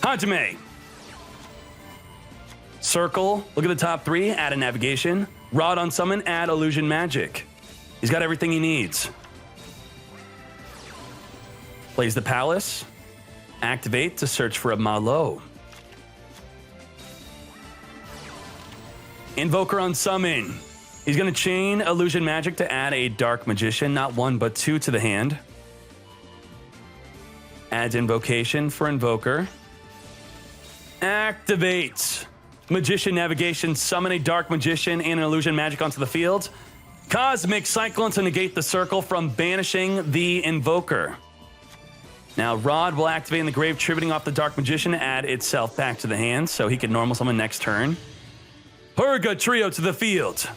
Hajime. Circle, look at the top three, add a navigation. Rod on summon, add illusion magic. He's got everything he needs. Plays the palace. Activate to search for a Malo. Invoker on summon. He's going to chain illusion magic to add a dark magician, not one but two to the hand. Adds invocation for invoker. Activates magician navigation, summon a dark magician and an illusion magic onto the field. Cosmic Cyclone to negate the circle from banishing the invoker. Now Rod will activate in the grave, tributing off the dark magician to add itself back to the hand so he can normal summon next turn. Purga Trio to the field.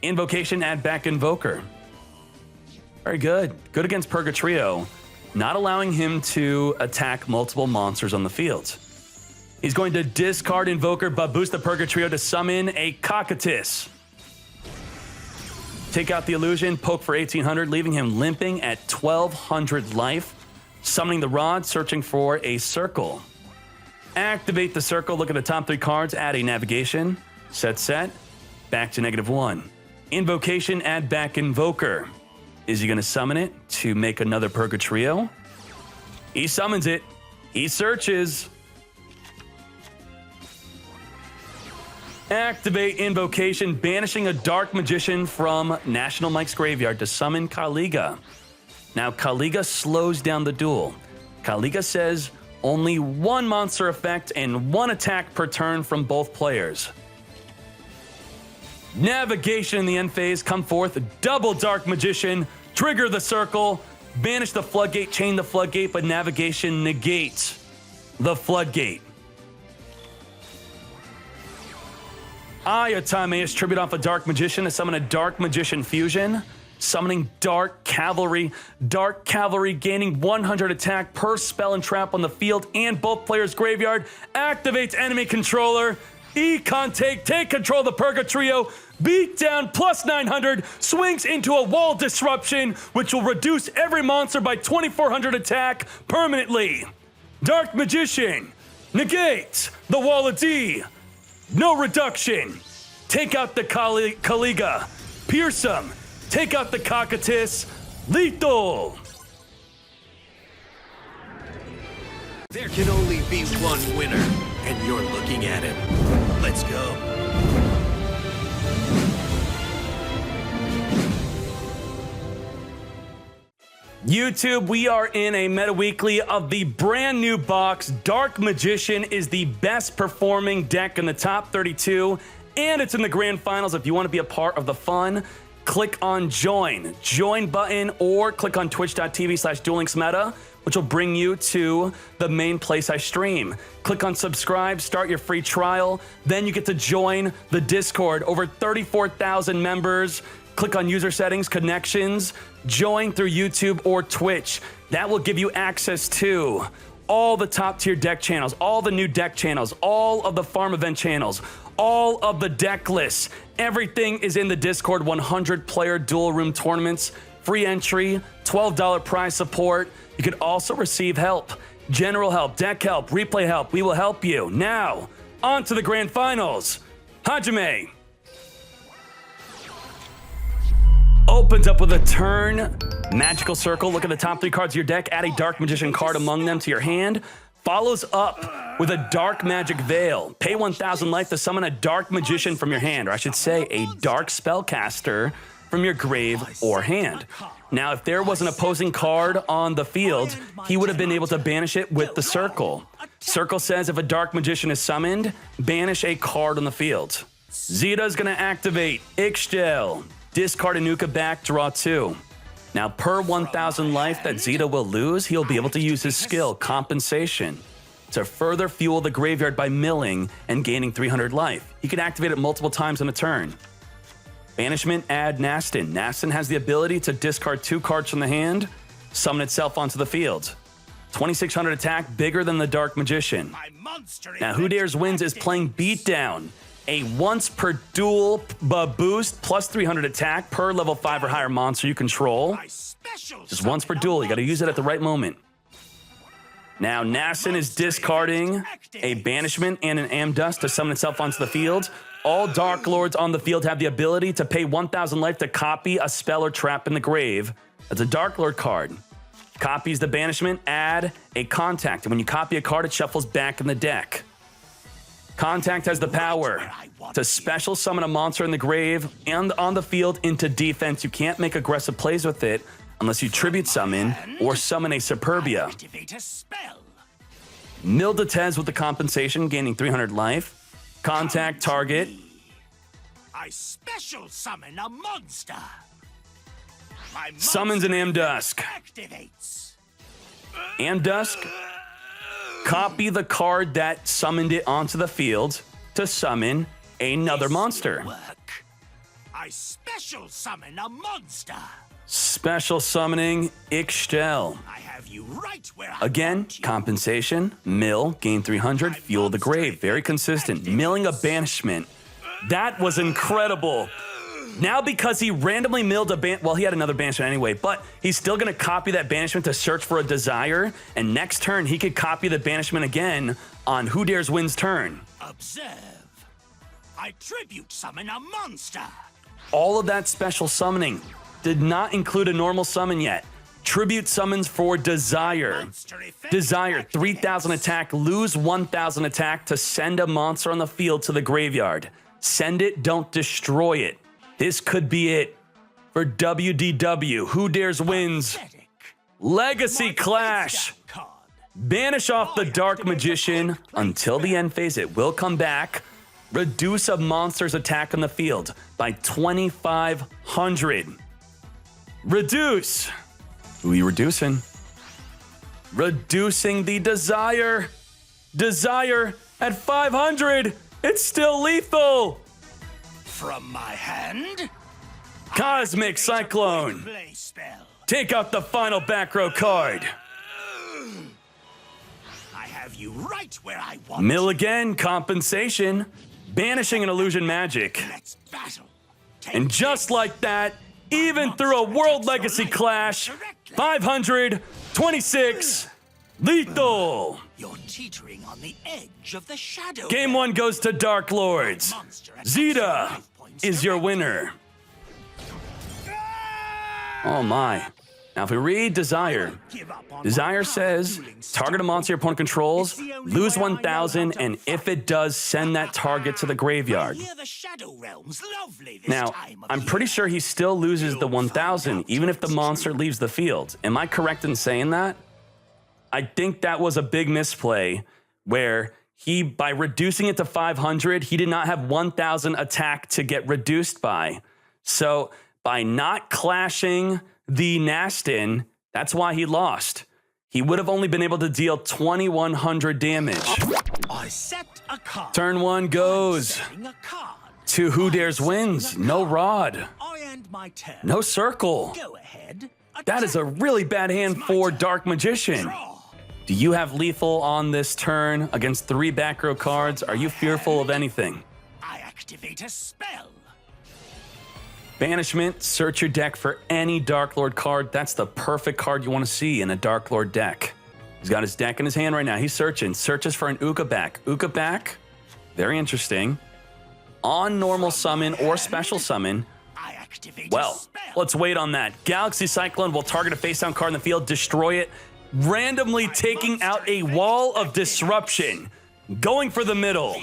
Invocation, add back invoker. Very good. Good against Purga Trio, not allowing him to attack multiple monsters on the field. He's going to discard invoker but boost the Purga Trio to summon a Cocytus. Take out the illusion, poke for 1800, leaving him limping at 1200 life. Summoning the Rod, searching for a circle. Activate the circle, look at the top three cards, add a navigation. Set, back to -1. Invocation, add back invoker. Is he going to summon it to make another Purga Trio? He summons it. He searches. Activate invocation, banishing a dark magician from National Mike's graveyard to summon Kaliga. Now, Kaliga slows down the duel. Kaliga says only one monster effect and one attack per turn from both players. Navigation in the end phase, come forth, double dark magician, trigger the circle, banish the floodgate, chain the floodgate, but navigation negates the floodgate. Ayatameus, tribute off a dark magician to summon a dark magician fusion. Summoning Dark Cavalry. Dark Cavalry gaining 100 attack per spell and trap on the field and both players' graveyard. Activates enemy controller. Econ take control of the Purga Trio. Beat down plus 900. Swings into a wall disruption, which will reduce every monster by 2400 attack permanently. Dark Magician. Negate the Wall of D. No reduction. Take out the Kaliga. Pierce him. Take out the Cocytus. Lethal. There can only be one winner, and you're looking at him. Let's go. YouTube, we are in a meta weekly of the brand new box. Dark Magician is the best performing deck in the top 32, and it's in the grand finals. If you want to be a part of the fun, click on join button, or click on twitch.tv/duellinksmeta, which will bring you to the main place I stream. Click on subscribe, start your free trial, then you get to join the Discord. Over 34,000 members. Click on user settings, connections, join through YouTube or Twitch. That will give you access to all the top tier deck channels, all the new deck channels, all of the farm event channels, all of the deck lists. Everything is in the Discord. 100 player duel room tournaments, free entry, $12 prize support. You could also receive help, general help, deck help, replay help. We will help you. Now, on to the grand finals. Hajime opens up with a turn. Magical Circle. Look at the top three cards of your deck. Add a Dark Magician card among them to your hand. Follows up with a Dark Magic Veil. Pay 1,000 life to summon a Dark Magician from your hand, or I should say a Dark Spellcaster from your grave or hand. Now, if there was an opposing card on the field, he would have been able to banish it with the Circle. Circle says if a Dark Magician is summoned, banish a card on the field. Zeta's going to activate Ygopro. Discard Anuka back, draw 2. Now, per 1,000 life that Zeta will lose, he'll be able to use his skill, Compensation, to further fuel the graveyard by milling and gaining 300 life. He can activate it multiple times in a turn. Banishment, add Nastin. Nastin has the ability to discard 2 cards from the hand, summon itself onto the field. 2,600 attack, bigger than the Dark Magician. Now, Who Dares Wins is playing Beatdown. A once per duel boost, plus 300 attack per level 5 or higher monster you control. Just once per duel, you gotta use it at the right moment. Now, Nastin is discarding a banishment and an Amdust to summon itself onto the field. All Dark Lords on the field have the ability to pay 1,000 life to copy a spell or trap in the grave. That's a Dark Lord card. Copies the banishment, add a contact. And when you copy a card, it shuffles back in the deck. Contact has the power to special summon a monster in the grave and on the field into defense. You can't make aggressive plays with it unless you tribute summon or summon a Superbia. Mildetez with the compensation, gaining 300 life. Contact target. I special summon a monster. Summons an Amdusk. Amdusk, copy the card that summoned it onto the field to summon another monster. I special summon a monster. Special summoning Ixchel. I have you right where Again, compensation, mill, gain 300, fuel the grave. Very consistent. Milling a banishment. That was incredible. Now because he randomly milled a well, he had another banishment anyway, but he's still going to copy that banishment to search for a desire, and next turn he could copy the banishment again on Who Dares Wins turn. Observe. I tribute summon a monster. All of that special summoning did not include a normal summon yet. Tribute summons for Desire. Desire, 3,000 attack, lose 1,000 attack to send a monster on the field to the graveyard. Send it, don't destroy it. This could be it for WDW. Who Dares Wins. Legacy Clash. Banish off the Dark Magician until the end phase. It will come back. Reduce a monster's attack on the field by 2,500. Reduce. Who are you reducing? Reducing the Desire. Desire at 500. It's still lethal. From my hand. Cosmic Cyclone. Take out the final back row card. I have you right where I want. Mill again, compensation. Banishing an illusion magic. Let's battle. And just like that, even through a World Legacy Clash, 526 lethal. You're teetering on the edge of the shadow. Game 1 goes to Dark Lords. Zeta is your winner. Oh my. Now if we read Desire, Desire says, target a monster your opponent controls, lose 1,000, and if it does, send that target to the graveyard. Now, I'm pretty sure he still loses the 1,000, even if the monster leaves the field. Am I correct in saying that? I think that was a big misplay, where he, by reducing it to 500, he did not have 1,000 attack to get reduced by. So, by not clashing the Nastin, that's why he lost. He would have only been able to deal 2,100 damage. I set a card. Turn 1 goes to Who Dares Wins. No Rod. I end my turn. No Circle. Go ahead. That is a really bad hand for Dark Magician. Do you have lethal on this turn against 3 back row cards? Are you fearful of anything? I activate a spell. Banishment, search your deck for any Dark Lord card. That's the perfect card you want to see in a Dark Lord deck. He's got his deck in his hand right now. He's searching. Searches for an Ukabak. Ukabak, very interesting. On normal summon or special summon. Well, let's wait on that. Galaxy Cyclone will target a face-down card in the field, destroy it, randomly taking out a Wall of Disruption. Going for the middle.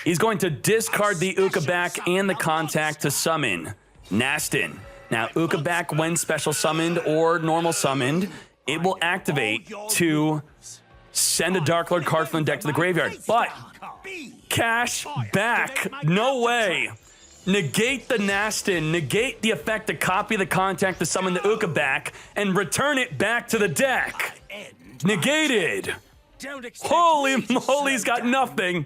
He's going to discard the Ukabak and the contact to summon Nastin. Now, Ukabak, when special summoned or normal summoned, it will activate to send a Dark Lord card from the deck to the graveyard. But, cash back. No way. Negate the Nastin, negate the effect to copy the contact to summon the Ukabak, and return it back to the deck. Negated. Holy moly, he's got nothing.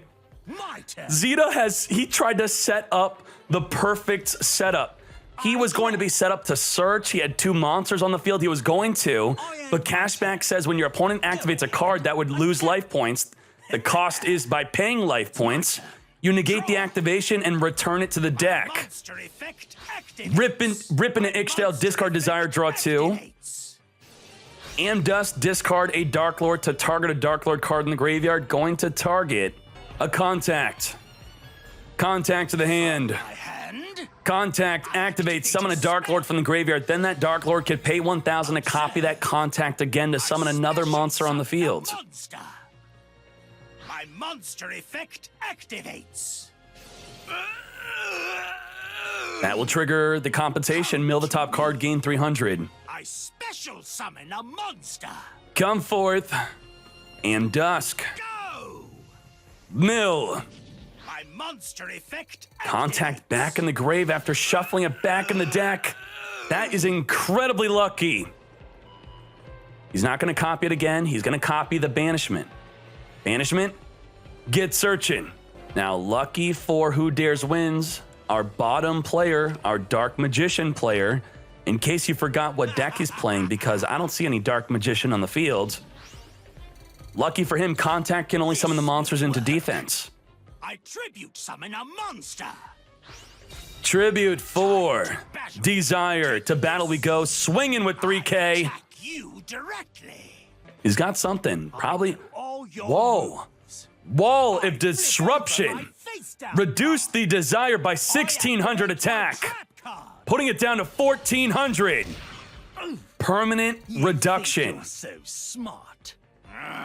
Zeta he tried to set up the perfect setup. He was going to be set up to search. He had 2 monsters on the field he was going to, but Cashback says when your opponent activates a card that would lose life points, the cost is by paying life points, you negate the activation and return it to the deck. Ripping an Ixchel, discard Desire, draw 2. Dust, discard a Dark Lord to target a Dark Lord card in the graveyard. Going to target a Contact. Contact to the hand. My hand. Contact activates, summon a Dark Lord from the graveyard. Then that Dark Lord could pay 1,000 to copy that Contact again to summon another monster on the field. Monster. My monster effect activates. That will trigger the compensation. Mill the top card, gain 300. I special summon a monster. Come forth. Dusk. Go. Mill. My monster effect Contact activates. back in the grave after shuffling it back in the deck. That is incredibly lucky. He's not going to copy it again. He's going to copy the Banishment. Banishment, get searching. Now, lucky for Who Dares Wins, our bottom player, our Dark Magician player, in case you forgot what deck he's playing, because I don't see any Dark Magician on the field. Lucky for him, Contact can only summon the monsters into defense. I tribute summon a monster. Tribute 4. Desire. To battle we go. Swinging with 3K. Attack you directly. He's got something. Probably. All your Whoa. moves. Wall I of Disruption. flip over my face down Reduce card. the Desire by I 1,600 activate my attack. trap card. Putting it down to 1,400. Permanent You reduction. think you're so smart.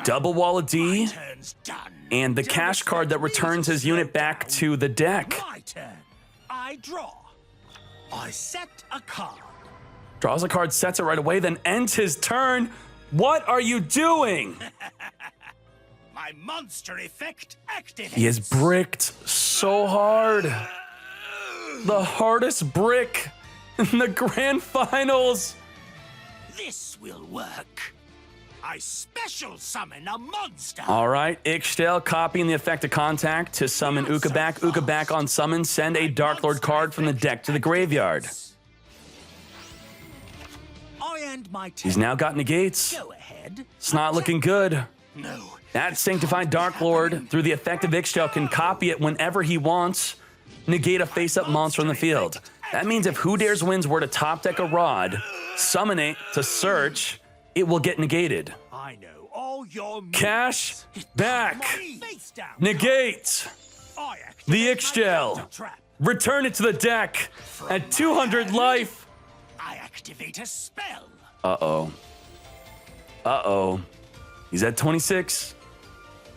Double Wall of D. Turn's done. And the Don't cash card that expect me returns to his unit slow back down. to the deck. My turn. I draw. I set a card. Draws a card, sets it right away, then ends his turn. What are you doing? My monster effect activates. He is bricked so hard. The hardest brick in the grand finals. This will work. I special summon a monster. All right, Ixchel copying the effect of Contact to summon Ukabak. Ukabak on summon, send a Dark Lord card from the deck to the graveyard. I end my turn. He's now got negates. Go ahead. It's not looking good. No. That Sanctified Dark Lord, through the effect of Ixchel, can copy it whenever he wants. Negate a face-up monster on the field. That means if Who Dares Wins were to top deck a Rod, summon it to search, it will get negated. I know all your moves. Cash back. Face down. Negate. I activate The my Ixchel. counter trap. Return it to the deck at 200 life. I activate a spell. Uh-oh. Uh-oh. He's at 26.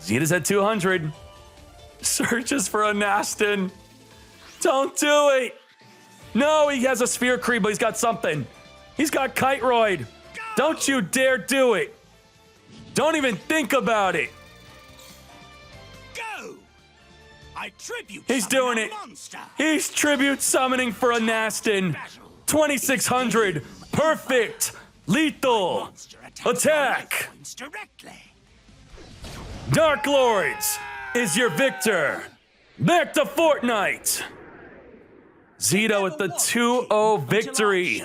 Zeta's at 200. Searches for a Nastin. Don't do it. No, he has a Sphere Creep, but he's got something. He's got Kiteroid. Don't you dare do it. Don't even think about it. Go. I tribute. He's summon doing a it. Monster. He's tribute summoning for a Nastin. 2,600. Perfect. Lethal. Monster attacks my Attack. life points directly. Dark Lords is your victor. Back to Fortnite. Zeta with the 2-0 victory.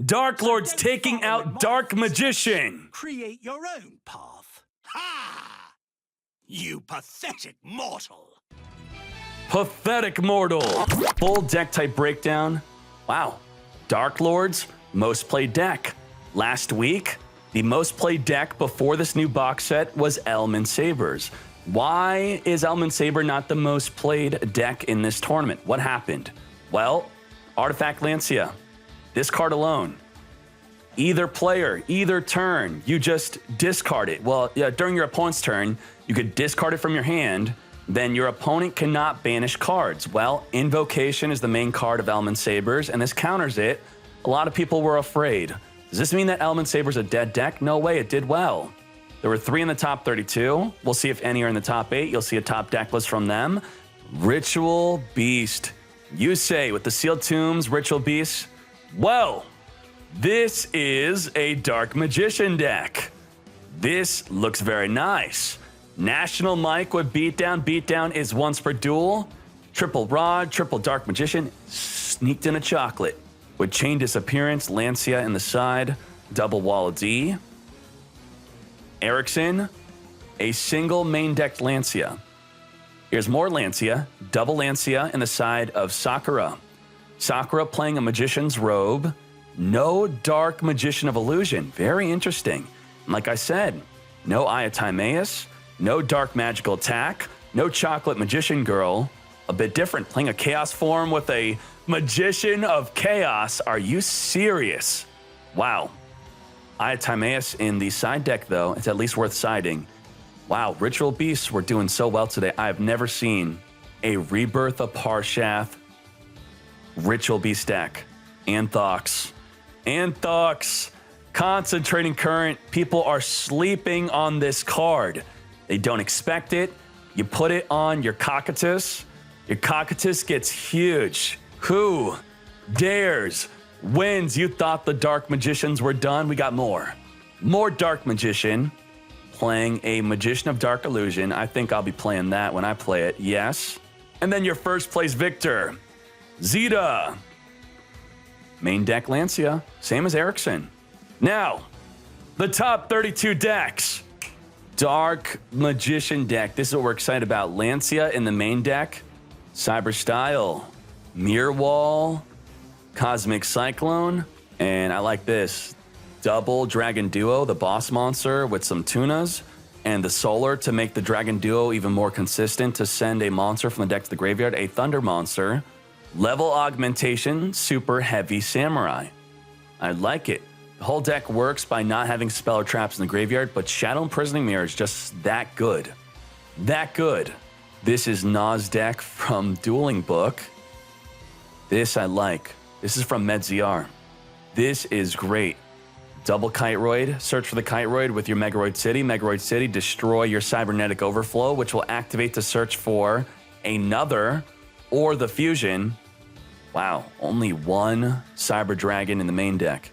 Dark Lords taking out Dark Magician. Create your own path. Ha! You pathetic mortal. Pathetic mortal. Full deck type breakdown. Wow. Dark Lords, most played deck. Last week, the most played deck before this new box set was Elman Sabers. Why is Elman Saber not the most played deck in this tournament? What happened? Well, Artifact Lancia. This card alone. Either player, either turn, you just discard it. Well, yeah, during your opponent's turn, you could discard it from your hand, then your opponent cannot banish cards. Well, Invocation is the main card of Elman Sabers, and this counters it. A lot of people were afraid. Does this mean that Elman Saber's a dead deck? No way, it did well. There were 3 in the top 32. We'll see if any are in the top 8. You'll see a top deck list from them. Ritual Beast. You say with the Sealed Tombs, Ritual Beast. Well, this is a Dark Magician deck. This looks very nice. National Mike with Beatdown. Beatdown is once per duel. Triple Rod, triple Dark Magician. Sneaked in a chocolate. With Chain Disappearance, Lancia in the side. Double Wall of D. Erickson, a single main decked Lancia. Here's more Lancia, double Lancia in the side of Sakura. Sakura playing a Magician's Robe, No Dark Magician of Illusion. Very interesting. Like I said, no Aya Timaeus, no Dark Magical Attack, no Chocolate Magician Girl. A bit different, playing a Chaos form with a Magician of Chaos. Are you serious? Wow. Aya Timaeus in the side deck, though. It's at least worth siding. Wow, Ritual Beasts were doing so well today. I have never seen a Rebirth of Parshath Ritual Beast deck. Anthox. Anthox. Concentrating Current. People are sleeping on this card. They don't expect it. You put it on your Cocytus. Your Cocytus gets huge. Who dares wins? You thought the Dark Magicians were done? We got more. More Dark Magician. Playing a Magician of Dark Illusion. I think I'll be playing that when I play it. Yes. And then your first place victor, Zeta. Main deck Lancia. Same as Erickson. Now, the top 32 decks. Dark Magician deck. This is what we're excited about. Lancia in the main deck. Cyber Style. Mirror Wall. Cosmic Cyclone. And I like this. Double Dragon Duo, the boss monster with some tunas. And the Solar to make the Dragon Duo even more consistent to send a monster from the deck to the graveyard. A Thunder monster. Level Augmentation. Super Heavy Samurai. I like it. The whole deck works by not having spell or traps in the graveyard, but Shadow Imprisoning Mirror is just that good. That good. This is Na's deck from Dueling Book. This I like. This is from Medziar. This is great. Double Kiteroid. Search for the Kiteroid with your Megaroid City. Megaroid City, destroy your Cybernetic Overflow, which will activate to search for another or the fusion. Wow, only one Cyber Dragon in the main deck.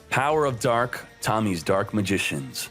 Power of Dark, Tommy's Dark Magicians.